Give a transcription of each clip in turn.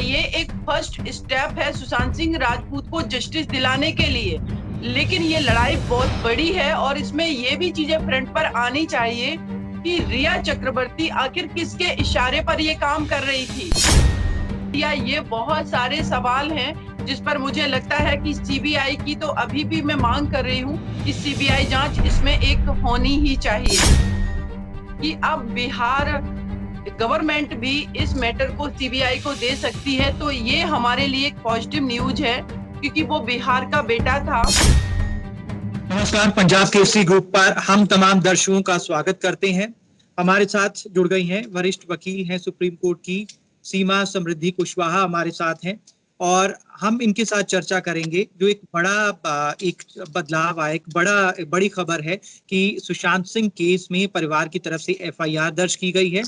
ये एक first step है सुशांत सिंह राजपूत को जस्टिस दिलाने के लिए, लेकिन ये लड़ाई बहुत बड़ी है और इसमें ये भी चीजें फ्रंट पर आनी चाहिए कि रिया चक्रवर्ती आखिर किसके इशारे पर ये काम कर रही थी। या ये बहुत सारे सवाल हैं जिस पर मुझे लगता है कि सीबीआई की तो अभी भी मैं मांग कर रही हूँ कि सीबीआई जांच इसमें एक होनी ही चाहिए कि अब बिहार गवर्नमेंट भी इस मैटर को सीबीआई को दे सकती है, तो ये हमारे लिए एक पॉजिटिव न्यूज है क्योंकि वो बिहार का बेटा था। नमस्कार, पंजाब केसरी ग्रुप पर हम तमाम दर्शकों का स्वागत करते हैं। हमारे साथ जुड़ गई हैं वरिष्ठ वकील हैं सुप्रीम कोर्ट की सीमा समृद्धि कुशवाहा हमारे साथ हैं और हम इनके साथ चर्चा करेंगे जो एक बदलाव आया, एक बड़ी खबर है कि सुशांत सिंह केस में परिवार की तरफ से एफआईआर दर्ज की गई है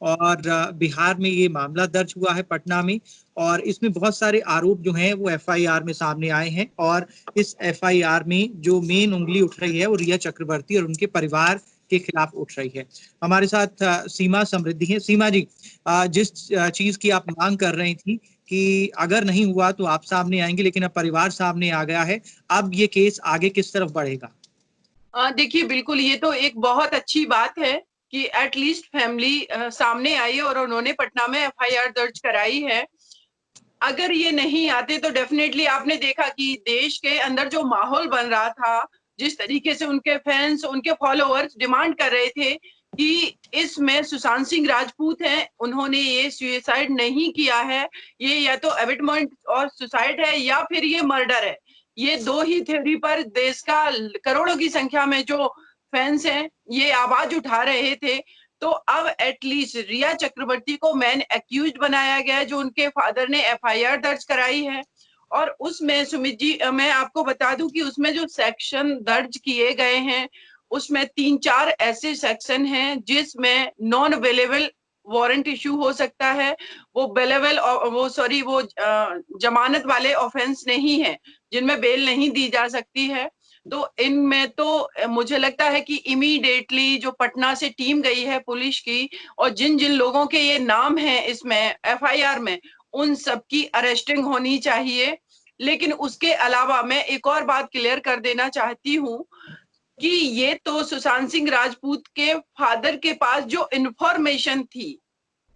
और बिहार में ये मामला दर्ज हुआ है पटना में, और इसमें बहुत सारे आरोप जो हैं वो एफआईआर में सामने आए हैं और इस एफआईआर में जो मेन उंगली उठ रही है वो रिया चक्रवर्ती और उनके परिवार के खिलाफ उठ रही है। हमारे साथ सीमा समृद्धि है। सीमा जी, जिस चीज की आप मांग कर रही थी कि अगर नहीं हुआ तो आप सामने आएंगे, लेकिन अब परिवार सामने आ गया है, अब ये केस आगे किस तरफ बढ़ेगा? देखिए, बिल्कुल ये तो एक बहुत अच्छी बात है कि एटलीस्ट फैमिली सामने आई और उन्होंने पटना में एफआईआर दर्ज कराई है। अगर ये नहीं आते तो डेफिनेटली आपने देखा कि देश के अंदर जो माहौल बन रहा था, जिस तरीके से उनके फैंस, उनके फॉलोअर्स डिमांड कर रहे थे कि इसमें सुशांत सिंह राजपूत हैं, उन्होंने ये सुसाइड नहीं किया है, ये या तो एविटमेंट और सुसाइड है या फिर ये मर्डर है। ये दो ही थ्योरी पर देश का करोड़ों की संख्या में जो फैंस हैं, ये आवाज उठा रहे थे। तो अब एटलीस्ट रिया चक्रवर्ती को मेन एक्यूज्ड बनाया गया है, जो उनके फादर ने एफआईआर दर्ज कराई है। और उसमें सुमित जी, मैं आपको बता दूं कि उसमें जो सेक्शन दर्ज किए गए हैं उसमें 3-4 ऐसे सेक्शन हैं जिसमें नॉन अवेलेबल वारंट इशू हो सकता है। वो बेलेबल वो जमानत वाले ऑफेंस नहीं है जिनमें बेल नहीं दी जा सकती है। तो इनमें तो मुझे लगता है कि इमीडिएटली जो पटना से टीम गई है पुलिस की और जिन जिन लोगों के ये नाम हैं इसमें एफआईआर में, उन सबकी अरेस्टिंग होनी चाहिए। लेकिन उसके अलावा मैं एक और बात क्लियर कर देना चाहती हूँ कि ये तो सुशांत सिंह राजपूत के फादर के पास जो इंफॉर्मेशन थी,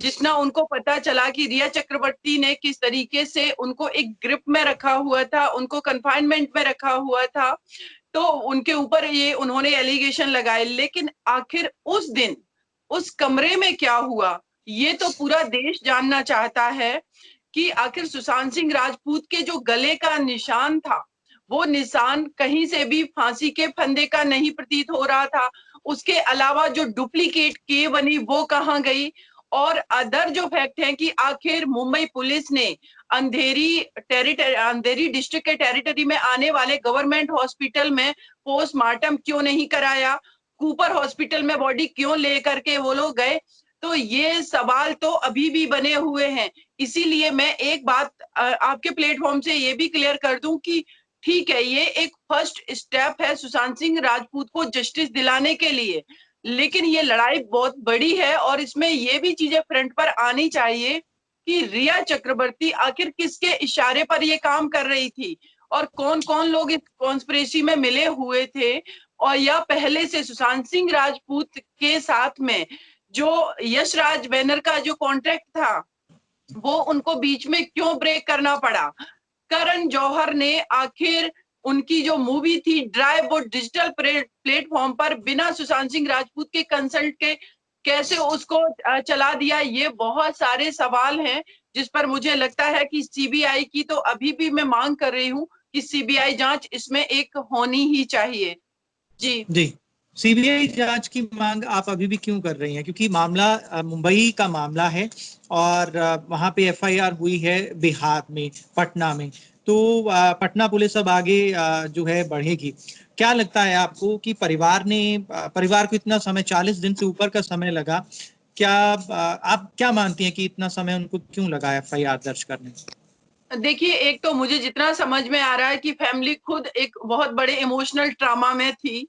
जितना उनको पता चला कि रिया चक्रवर्ती ने किस तरीके से उनको एक ग्रिप में रखा हुआ था, उनको कन्फाइनमेंट में रखा हुआ था, तो उनके ऊपर ये उन्होंने एलिगेशन लगाए। लेकिन आखिर उस दिन उस कमरे में क्या हुआ, ये तो पूरा देश जानना चाहता है कि आखिर सुशांत सिंह राजपूत के जो गले का निशान था, वो निशान कहीं से भी फांसी के फंदे का नहीं प्रतीत हो रहा था। उसके अलावा जो डुप्लीकेट के बनी वो कहाँ गई, और अदर जो फैक्ट है कि आखिर मुंबई पुलिस ने अंधेरी डिस्ट्रिक्ट के टेरिटरी में आने वाले गवर्नमेंट हॉस्पिटल में पोस्टमार्टम क्यों नहीं कराया, कूपर हॉस्पिटल में बॉडी क्यों लेकर के वो लोग गए। तो ये सवाल तो अभी भी बने हुए हैं। इसीलिए मैं एक बात आपके प्लेटफॉर्म से ये भी क्लियर कर दूं कि ठीक है, ये एक फर्स्ट स्टेप है सुशांत सिंह राजपूत को जस्टिस दिलाने के लिए, लेकिन ये लड़ाई बहुत बड़ी है और इसमें ये भी चीजें फ्रंट पर आनी चाहिए कि रिया चक्रवर्ती आखिर किसके इशारे पर ये काम कर रही थी और कौन कौन लोग इस कॉन्स्पिरेसी में मिले हुए थे, और या पहले से सुशांत सिंह राजपूत के साथ में जो यशराज बैनर का जो कॉन्ट्रैक्ट था वो उनको बीच में क्यों ब्रेक करना पड़ा। करण जौहर ने आखिर उनकी जो मूवी थी ड्राई वो डिजिटल प्लेटफॉर्म पर बिना सुशांत सिंह राजपूत के कंसल्ट के कैसे उसको चला दिया। ये बहुत सारे सवाल हैं जिस पर मुझे लगता है कि सीबीआई की तो अभी भी मैं मांग कर रही हूँ कि सीबीआई जांच इसमें एक होनी ही चाहिए। जी सीबीआई जांच की मांग आप अभी भी क्यों कर रही हैं? क्योंकि मामला मुंबई का मामला है और वहां पे एफआईआर हुई है बिहार में, पटना में, तो पटना पुलिस अब आगे जो है बढ़ेगी। क्या लगता है आपको कि परिवार को इतना समय, 40 दिन से ऊपर का समय लगा, क्या आप क्या मानती हैं कि इतना समय उनको क्यों लगा एफआईआर दर्ज करने में? देखिए, एक तो मुझे जितना समझ में आ रहा है कि फैमिली खुद एक बहुत बड़े इमोशनल ट्रॉमा में थी,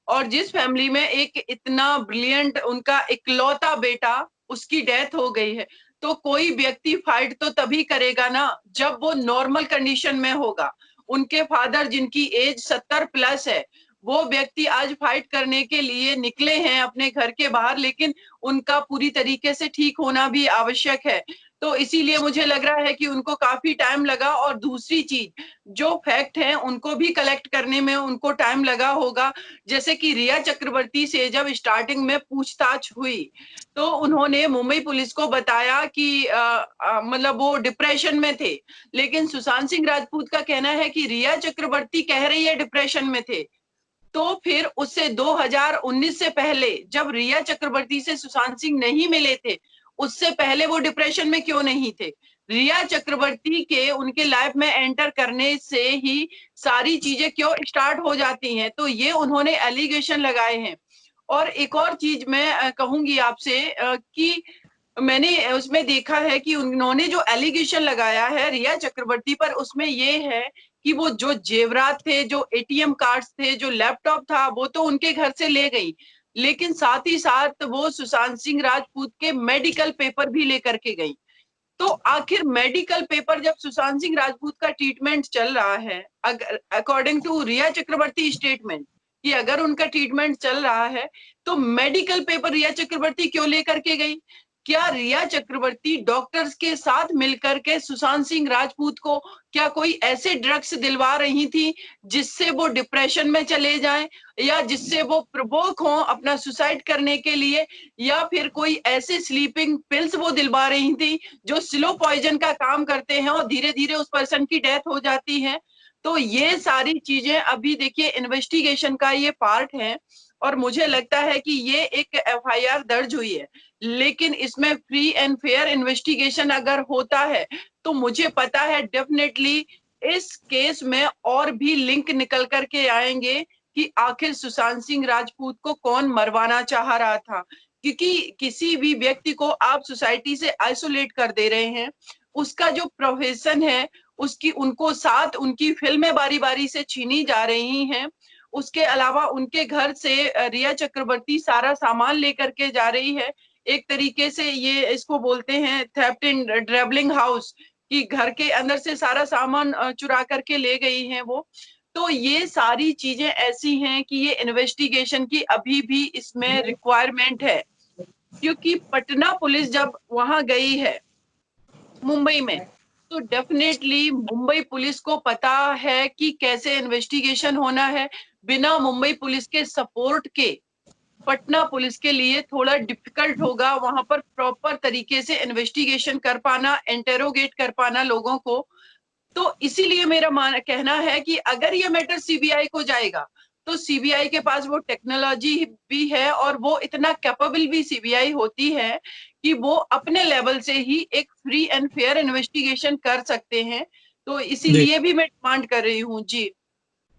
और जिस फैमिली में एक इतना ब्रिलियंट उनका इकलौता बेटा, उसकी डेथ हो गई है, तो कोई व्यक्ति फाइट तो तभी करेगा ना जब वो नॉर्मल कंडीशन में होगा। उनके फादर जिनकी एज 70 प्लस है, वो व्यक्ति आज फाइट करने के लिए निकले हैं अपने घर के बाहर, लेकिन उनका पूरी तरीके से ठीक होना भी आवश्यक है। तो इसीलिए मुझे लग रहा है कि उनको काफी टाइम लगा, और दूसरी चीज, जो फैक्ट है उनको भी कलेक्ट करने में उनको टाइम लगा होगा। जैसे कि रिया चक्रवर्ती से जब स्टार्टिंग में पूछताछ हुई, तो उन्होंने मुंबई पुलिस को बताया कि मतलब वो डिप्रेशन में थे, लेकिन सुशांत सिंह राजपूत का कहना है कि रिया चक्रवर्ती कह रही है डिप्रेशन में थे। तो फिर उससे 2019 से पहले जब रिया चक्रवर्ती से सुशांत सिंह नहीं मिले थे, उससे पहले वो डिप्रेशन में क्यों नहीं थे? रिया चक्रवर्ती के उनके लाइफ में एंटर करने से ही सारी चीजें क्यों स्टार्ट हो जाती हैं? तो ये उन्होंने एलिगेशन लगाए हैं। और एक और चीज मैं कहूंगी आपसे कि मैंने उसमें देखा है कि उन्होंने जो एलिगेशन लगाया है रिया चक्रवर्ती पर, उसमें ये है कि वो जो जेवरात थे, जो एटीएम कार्ड्स थे, जो लैपटॉप था, वो तो उनके घर से ले गई, लेकिन साथ ही साथ वो सुशांत सिंह राजपूत के मेडिकल पेपर भी लेकर के गई। तो आखिर मेडिकल पेपर, जब सुशांत सिंह राजपूत का ट्रीटमेंट चल रहा है, अगर according to Rhea Chakraborty statement कि अगर उनका ट्रीटमेंट चल रहा है, तो मेडिकल पेपर रिया चक्रवर्ती क्यों लेकर के गई? क्या रिया चक्रवर्ती डॉक्टर्स के साथ मिलकर के सुशांत सिंह राजपूत को क्या कोई ऐसे ड्रग्स दिलवा रही थी जिससे वो डिप्रेशन में चले जाएं, या जिससे वो प्रवोक हों अपना सुसाइड करने के लिए, या फिर कोई ऐसे स्लीपिंग पिल्स वो दिलवा रही थी जो स्लो पॉइजन का काम करते हैं और धीरे धीरे उस पर्सन की डेथ हो जाती है? तो ये सारी चीजें अभी देखिए इन्वेस्टिगेशन का ये पार्ट है, और मुझे लगता है कि ये एक एफआईआर दर्ज हुई है, लेकिन इसमें फ्री एंड फेयर इन्वेस्टिगेशन अगर होता है, तो मुझे पता है डेफिनेटली इस केस में और भी लिंक निकल करके आएंगे कि आखिर सुशांत सिंह राजपूत को कौन मरवाना चाह रहा था। क्योंकि किसी भी व्यक्ति को आप सोसाइटी से आइसोलेट कर दे रहे हैं, उसका जो प्रोफेशन है, उसकी उनको साथ उनकी फिल्में बारी बारी से छीनी जा रही हैं। उसके अलावा उनके घर से रिया चक्रवर्ती सारा सामान लेकर के जा रही है। एक तरीके से ये इसको बोलते हैं थेफ्ट इन ट्रैवलिंग हाउस, कि घर के अंदर से सारा सामान चुरा करके ले गई हैं वो। तो ये सारी चीजें ऐसी हैं कि ये इन्वेस्टिगेशन की अभी भी इसमें रिक्वायरमेंट है, क्योंकि पटना पुलिस जब वहां गई है मुंबई में, तो डेफिनेटली मुंबई पुलिस को पता है कि कैसे इन्वेस्टिगेशन होना है। बिना मुंबई पुलिस के सपोर्ट के पटना पुलिस के लिए थोड़ा डिफिकल्ट होगा वहां पर प्रॉपर तरीके से इन्वेस्टिगेशन कर पाना, इंटेरोगेट कर पाना लोगों को। तो इसीलिए मेरा कहना है कि अगर ये मैटर सीबीआई को जाएगा, तो सीबीआई के पास वो टेक्नोलॉजी भी है, और वो इतना कैपेबल भी सीबीआई होती है कि वो अपने लेवल से ही एक फ्री एंड फेयर इन्वेस्टिगेशन कर सकते हैं। तो इसीलिए भी मैं डिमांड कर रही हूँ। जी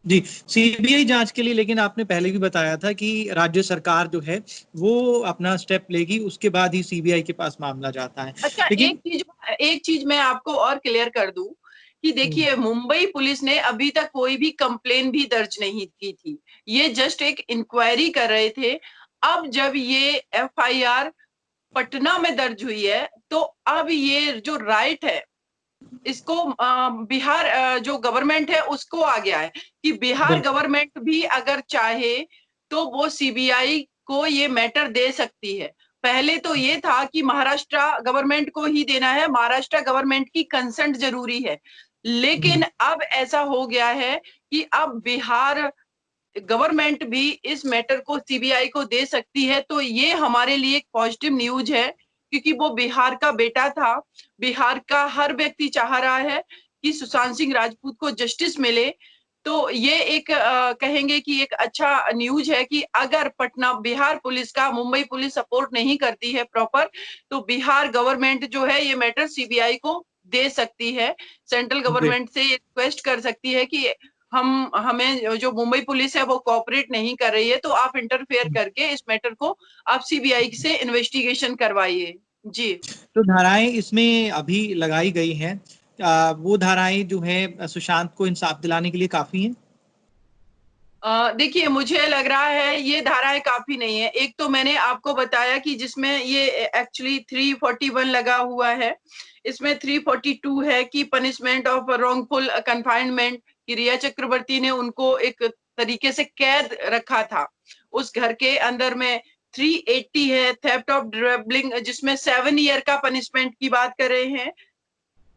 जी, सीबीआई जांच के लिए, लेकिन आपने पहले भी बताया था कि राज्य सरकार जो है वो अपना स्टेप लेगी, उसके बाद ही सीबीआई के पास मामला जाता है। अच्छा, लेकिन एक चीज मैं आपको और क्लियर कर दूं कि देखिए मुंबई पुलिस ने अभी तक कोई भी कंप्लेन भी दर्ज नहीं की थी, ये जस्ट एक इंक्वायरी कर रहे थे। अब जब ये एफआईआर पटना में दर्ज हुई है, तो अब ये जो राइट है इसको बिहार जो गवर्नमेंट है उसको आ गया है कि बिहार गवर्नमेंट भी अगर चाहे तो वो सीबीआई को ये मैटर दे सकती है। पहले तो ये था कि महाराष्ट्र गवर्नमेंट को ही देना है, महाराष्ट्र गवर्नमेंट की कंसेंट जरूरी है, लेकिन अब ऐसा हो गया है कि अब बिहार गवर्नमेंट भी इस मैटर को सीबीआई को दे सकती है। तो ये हमारे लिए एक पॉजिटिव न्यूज है, क्योंकि वो बिहार का बेटा था। बिहार का हर व्यक्ति चाह रहा है कि सुशांत सिंह राजपूत को जस्टिस मिले। तो ये एक कहेंगे कि एक अच्छा न्यूज है कि अगर पटना बिहार पुलिस का मुंबई पुलिस सपोर्ट नहीं करती है प्रॉपर, तो बिहार गवर्नमेंट जो है ये मैटर सीबीआई को दे सकती है। सेंट्रल गवर्नमेंट से रिक्वेस्ट कर सकती है कि हमें जो मुंबई पुलिस है वो कोऑपरेट नहीं कर रही है, तो आप इंटरफेयर करके इस मैटर को आप सीबीआई से इन्वेस्टिगेशन करवाइए। जी, तो धाराएं इसमें अभी लगाई गई हैं, वो धाराएं जो है सुशांत को इंसाफ दिलाने के लिए काफी हैं? देखिए, मुझे लग रहा है ये धाराएं काफी नहीं है। एक तो मैंने आपको बताया कि जिसमें ये एक्चुअली 341 लगा हुआ है, इसमें 342 है कि पनिशमेंट ऑफ रॉन्गफुल कन्फाइनमेंट, कि रिया चक्रवर्ती ने उनको एक तरीके से कैद रखा था उस घर के अंदर में। 380 है थेफ्ट ऑफ ड्रबलिंग, जिसमें 7 ईयर का पनिशमेंट की बात कर रहे हैं।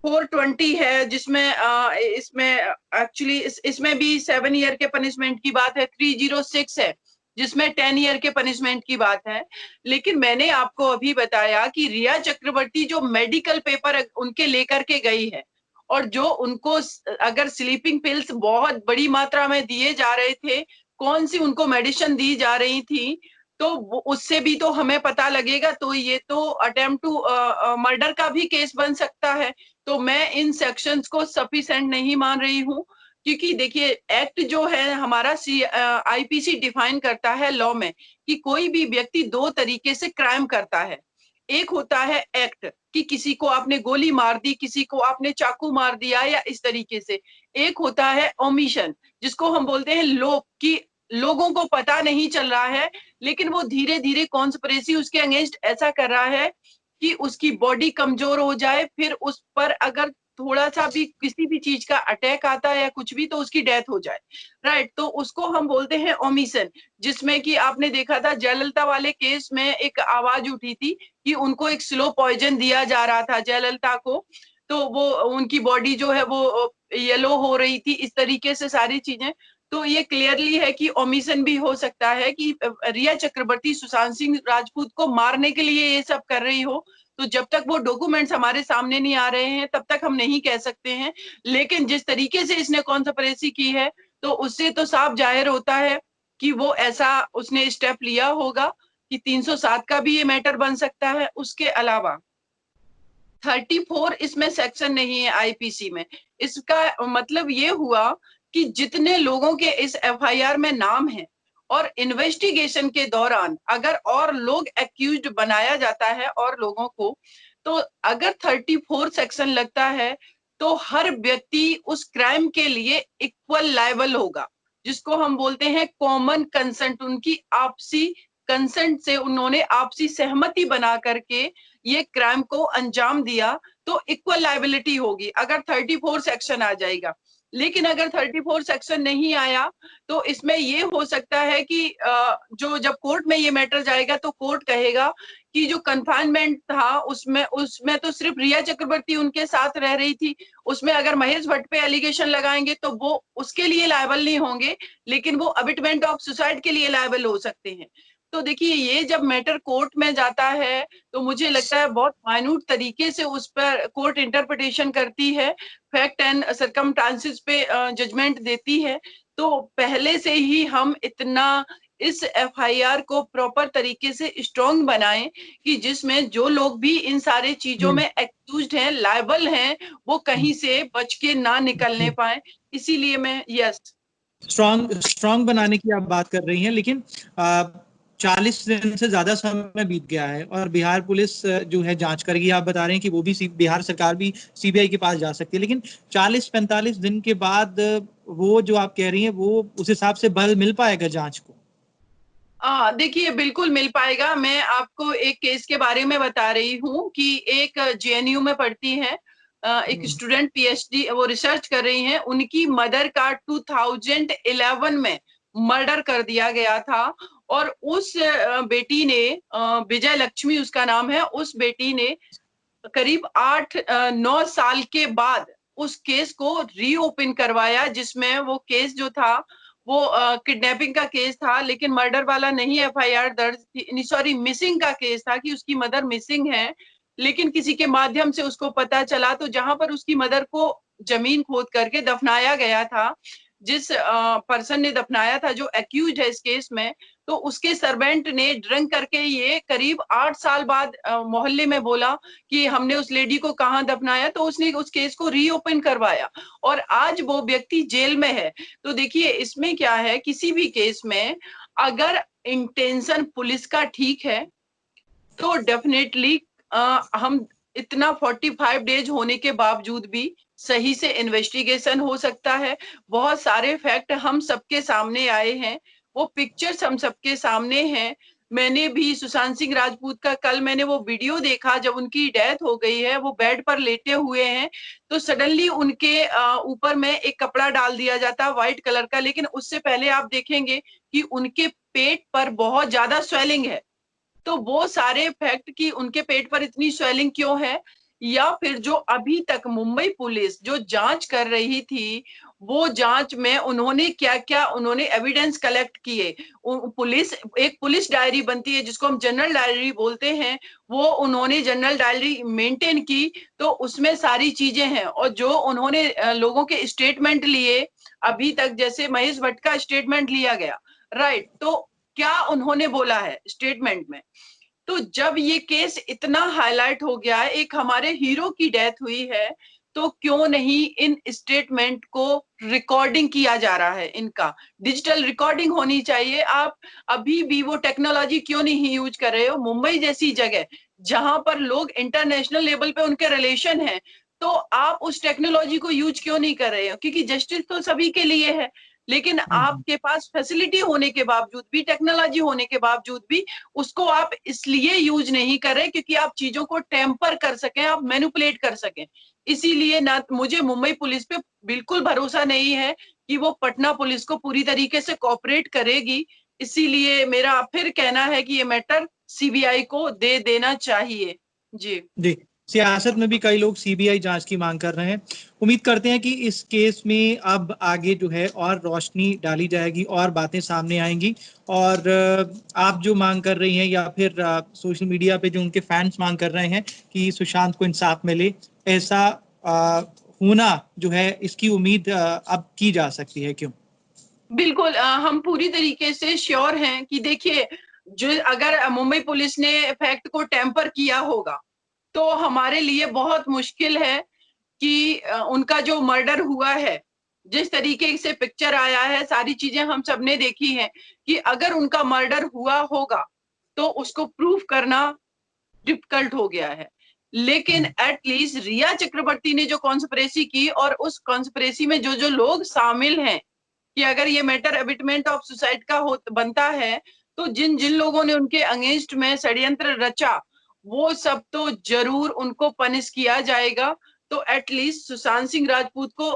420 है जिसमें इसमें एक्चुअली इसमें भी 7 ईयर के पनिशमेंट की बात है। 306 है जिसमें 10 ईयर के पनिशमेंट की बात है। लेकिन मैंने आपको अभी बताया कि रिया चक्रवर्ती जो मेडिकल पेपर उनके लेकर के गई है, और जो उनको अगर स्लीपिंग पिल्स बहुत बड़ी मात्रा में दिए जा रहे थे, कौन सी उनको मेडिसिन दी जा रही थी, तो उससे भी तो हमें पता लगेगा। तो ये तो अटेम्प्ट टू मर्डर का भी केस बन सकता है। तो मैं इन सेक्शंस को सफिशिएंट नहीं मान रही हूँ, क्योंकि देखिए एक्ट जो है हमारा आईपीसी डिफाइन करता है लॉ में कि कोई भी व्यक्ति दो तरीके से क्राइम करता है। एक होता है एक्ट कि किसी को आपने गोली मार दी, किसी को आपने चाकू मार दिया या इस तरीके से। एक होता है ओमिशन, जिसको हम बोलते हैं लोप, कि लोगों को पता नहीं चल रहा है लेकिन वो धीरे धीरे कॉन्स्पिरेसी उसके अगेंस्ट ऐसा कर रहा है कि उसकी बॉडी कमजोर हो जाए, फिर उस पर अगर थोड़ा सा भी किसी भी चीज का अटैक आता है या कुछ भी तो उसकी डेथ हो जाए। राइट, तो उसको हम बोलते हैं ओमिशन। जिसमें कि आपने देखा था जयललिता वाले केस में एक आवाज उठी थी कि उनको एक स्लो पॉइजन दिया जा रहा था जयललिता को, तो वो उनकी बॉडी जो है वो येलो हो रही थी, इस तरीके से सारी चीजें। तो ये क्लियरली है कि ओमिशन भी हो सकता है कि रिया चक्रवर्ती सुशांत सिंह राजपूत को मारने के लिए ये सब कर रही हो। तो जब तक वो डॉक्यूमेंट्स हमारे सामने नहीं आ रहे हैं तब तक हम नहीं कह सकते हैं। लेकिन जिस तरीके से इसने कॉन्स्पिरेसी की है तो उससे तो साफ जाहिर होता है कि वो ऐसा उसने स्टेप लिया होगा कि 307 का भी ये मैटर बन सकता है। उसके अलावा 34 इसमें सेक्शन नहीं है आईपीसी में। इसका मतलब ये हुआ कि जितने लोगों के इस एफआईआर में नाम है और इन्वेस्टिगेशन के दौरान अगर और लोग एक्यूज्ड बनाया जाता है और लोगों को, तो अगर 34 सेक्शन लगता है तो हर व्यक्ति उस क्राइम के लिए इक्वल लायबल होगा, जिसको हम बोलते हैं कॉमन कंसेंट। उनकी आपसी कंसेंट से उन्होंने आपसी सहमति बना करके ये क्राइम को अंजाम दिया, तो इक्वल लायबिलिटी होगी अगर 34 सेक्शन आ जाएगा। लेकिन अगर 34 सेक्शन नहीं आया तो इसमें ये हो सकता है कि जो जब कोर्ट में ये मैटर जाएगा तो कोर्ट कहेगा कि जो कन्फाइनमेंट था उसमें तो सिर्फ रिया चक्रवर्ती उनके साथ रह रही थी। उसमें अगर महेश भट्ट पे एलिगेशन लगाएंगे तो वो उसके लिए लायबल नहीं होंगे, लेकिन वो अबिटमेंट ऑफ सुसाइड के लिए लायबल हो सकते हैं। तो देखिए ये जब मैटर कोर्ट में जाता है तो मुझे लगता है बहुत माइन्यूट तरीके से उस पर कोर्ट इंटरप्रिटेशन करती है, फैक्ट एंड सर्कमस्टांसेस पे जजमेंट देती है। तो पहले से ही हम इतना इस एफआईआर को प्रॉपर तरीके से स्ट्रॉन्ग बनाएं कि जिसमें जो लोग भी इन सारे चीजों में एक्यूज्ड हैं, लायबल हैं, वो कहीं से बच के ना निकलने पाए। इसीलिए मैं स्ट्रॉन्ग बनाने की आप बात कर रही हैं, लेकिन 40 दिन से ज्यादा समय बीत गया है और बिहार पुलिस जो है जांच करेगी। आप बता रहे हैं कि वो भी बिहार सरकार भी सीबीआई के पास जा सकती है, लेकिन 40-45 दिन के बाद वो जो आप कह रही हैं वो उस हिसाब से बल मिल पाएगा जांच को? देखिए बिल्कुल मिल पाएगा। मैं आपको एक केस के बारे में बता रही हूँ कि एक जेएनयू में पढ़ती है एक स्टूडेंट, पीएचडी वो रिसर्च कर रही हैं। उनकी मदर का 2011 में मर्डर कर दिया गया था और उस बेटी ने, विजय लक्ष्मी उसका नाम है, उस बेटी ने करीब 8-9 साल के बाद उस केस को रीओपन करवाया, जिसमें वो केस जो था वो किडनैपिंग का केस था, लेकिन मर्डर वाला नहीं एफआईआर दर्ज थी, सॉरी मिसिंग का केस था कि उसकी मदर मिसिंग है। लेकिन किसी के माध्यम से उसको पता चला, तो जहां पर उसकी मदर को जमीन खोद करके दफनाया गया था, जिस पर्सन ने दफनाया था जो एक्यूज है इस केस में, तो उसके सर्वेंट ने ड्रिंक करके ये करीब 8 साल बाद मोहल्ले में बोला कि हमने उस लेडी को कहाँ दफनाया, तो उसने उस केस को रीओपन करवाया और आज वो व्यक्ति जेल में है। तो देखिए इसमें क्या है, किसी भी केस में अगर इंटेंशन पुलिस का ठीक है तो डेफिनेटली हम इतना 45 डेज होने के बावजूद भी सही से इन्वेस्टिगेशन हो सकता है। बहुत सारे फैक्ट हम सबके सामने आए हैं, वो पिक्चर्स हम सबके सामने हैं। मैंने भी सुशांत सिंह राजपूत का कल मैंने वो वीडियो देखा, जब उनकी डेथ हो गई है, वो बेड पर लेटे हुए हैं, तो सडनली उनके ऊपर में एक कपड़ा डाल दिया जाता है व्हाइट कलर का, लेकिन उससे पहले आप देखेंगे कि उनके पेट पर बहुत ज्यादा स्वेलिंग है। तो वो सारे फैक्ट कि उनके पेट पर इतनी स्वेलिंग क्यों है, या फिर जो अभी तक मुंबई पुलिस जो जांच कर रही थी, वो जांच में उन्होंने क्या-क्या उन्होंने एविडेंस कलेक्ट किए। पुलिस एक पुलिस डायरी बनती है जिसको हम जनरल डायरी बोलते हैं, वो उन्होंने जनरल डायरी मेंटेन की, तो उसमें सारी चीजें हैं। और जो उन्होंने लोगों के स्टेटमेंट लिए अभी तक, जैसे महेश भट्ट का स्टेटमेंट लिया गया, राइट, तो क्या उन्होंने बोला है स्टेटमेंट में। तो जब ये केस इतना हाईलाइट हो गया है, एक हमारे हीरो की डेथ हुई है, तो क्यों नहीं इन स्टेटमेंट को रिकॉर्डिंग किया जा रहा है, इनका डिजिटल रिकॉर्डिंग होनी चाहिए। आप अभी भी वो टेक्नोलॉजी क्यों नहीं यूज कर रहे हो? मुंबई जैसी जगह जहां पर लोग इंटरनेशनल लेवल पे उनके रिलेशन है, तो आप उस टेक्नोलॉजी को यूज क्यों नहीं कर रहे हो? क्योंकि जस्टिस तो सभी के लिए है, लेकिन आपके पास फैसिलिटी होने के बावजूद भी, टेक्नोलॉजी होने के बावजूद भी उसको आप इसलिए यूज नहीं कर रहे क्योंकि आप चीजों को टेम्पर कर सकें, आप मैनिपुलेट कर सकें। इसीलिए ना मुझे मुंबई पुलिस पे बिल्कुल भरोसा नहीं है कि वो पटना पुलिस को पूरी तरीके से कोऑपरेट करेगी। इसीलिए मेरा फिर कहना है कि ये मैटर सीबीआई को दे देना चाहिए। जी जी, सियासत में भी कई लोग सीबीआई जांच की मांग कर रहे हैं। उम्मीद करते हैं कि इस केस में अब आगे जो है और रोशनी डाली जाएगी और बातें सामने आएंगी। और आप जो मांग कर रही हैं या फिर सोशल मीडिया पे जो उनके फैंस मांग कर रहे हैं कि सुशांत को इंसाफ मिले, ऐसा होना जो है इसकी उम्मीद अब की जा सकती है, क्यों? बिल्कुल, हम पूरी तरीके से श्योर हैं कि देखिए, जो अगर मुंबई पुलिस ने फैक्ट को टेम्पर किया होगा, तो हमारे लिए बहुत मुश्किल है कि उनका जो मर्डर हुआ है, जिस तरीके से पिक्चर आया है, सारी चीजें हम सबने देखी हैं, कि अगर उनका मर्डर हुआ होगा, तो उसको प्रूफ करना डिफिकल्ट हो गया है। लेकिन एट लीस्ट रिया चक्रवर्ती ने जो कॉन्स्पिरेसी की, और उस कॉन्स्पिरेसी में जो लोग शामिल हैं, कि अगर ये मैटर एबिटमेंट ऑफ सुसाइड का बनता है, तो जिन जिन लोगों ने उनके अगेंस्ट में षड्यंत्र रचा, वो सब तो जरूर उनको पनिश किया जाएगा। तो एटलीस्ट सुशांत सिंह राजपूत को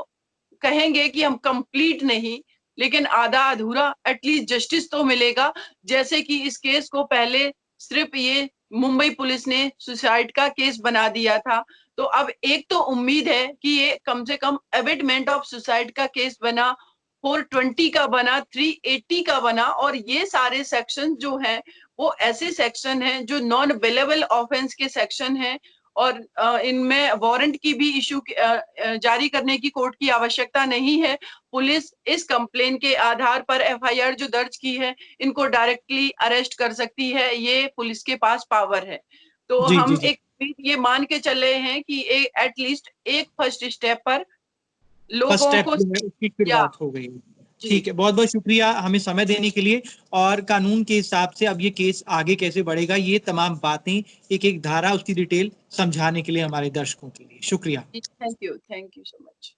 कहेंगे कि हम कंप्लीट नहीं, लेकिन आधा अधूरा एटलीस्ट जस्टिस तो मिलेगा। जैसे कि इस केस को पहले सिर्फ ये मुंबई पुलिस ने सुसाइड का केस बना दिया था, तो अब एक तो उम्मीद है कि ये कम से कम एबिटमेंट ऑफ सुसाइड का केस बना, 420 का बना, 380 का बना, और ये सारे सेक्शन जो हैं वो ऐसे सेक्शन हैं जो नॉन बेलेबल ऑफेंस के सेक्शन हैं, और इनमें वारंट की भी इशू जारी करने की कोर्ट की आवश्यकता नहीं है। पुलिस इस कंप्लेन के आधार पर एफआईआर जो दर्ज की है, इनको डायरेक्टली अरेस्ट कर सकती है, ये पुलिस के पास पावर है। तो जी जी हम जी। एक ये मान के चले हैं कि एटलीस्ट एक फर्स्ट स्टेप पर फर्स्ट लोगों स्टेप को, जो है उसकी या शुरुआत हो गई है। जी ठीक है, बहुत बहुत शुक्रिया हमें समय देने के लिए। और कानून के हिसाब से अब ये केस आगे कैसे बढ़ेगा, ये तमाम बातें एक एक धारा उसकी डिटेल समझाने के लिए हमारे दर्शकों के लिए शुक्रिया। Thank you so much.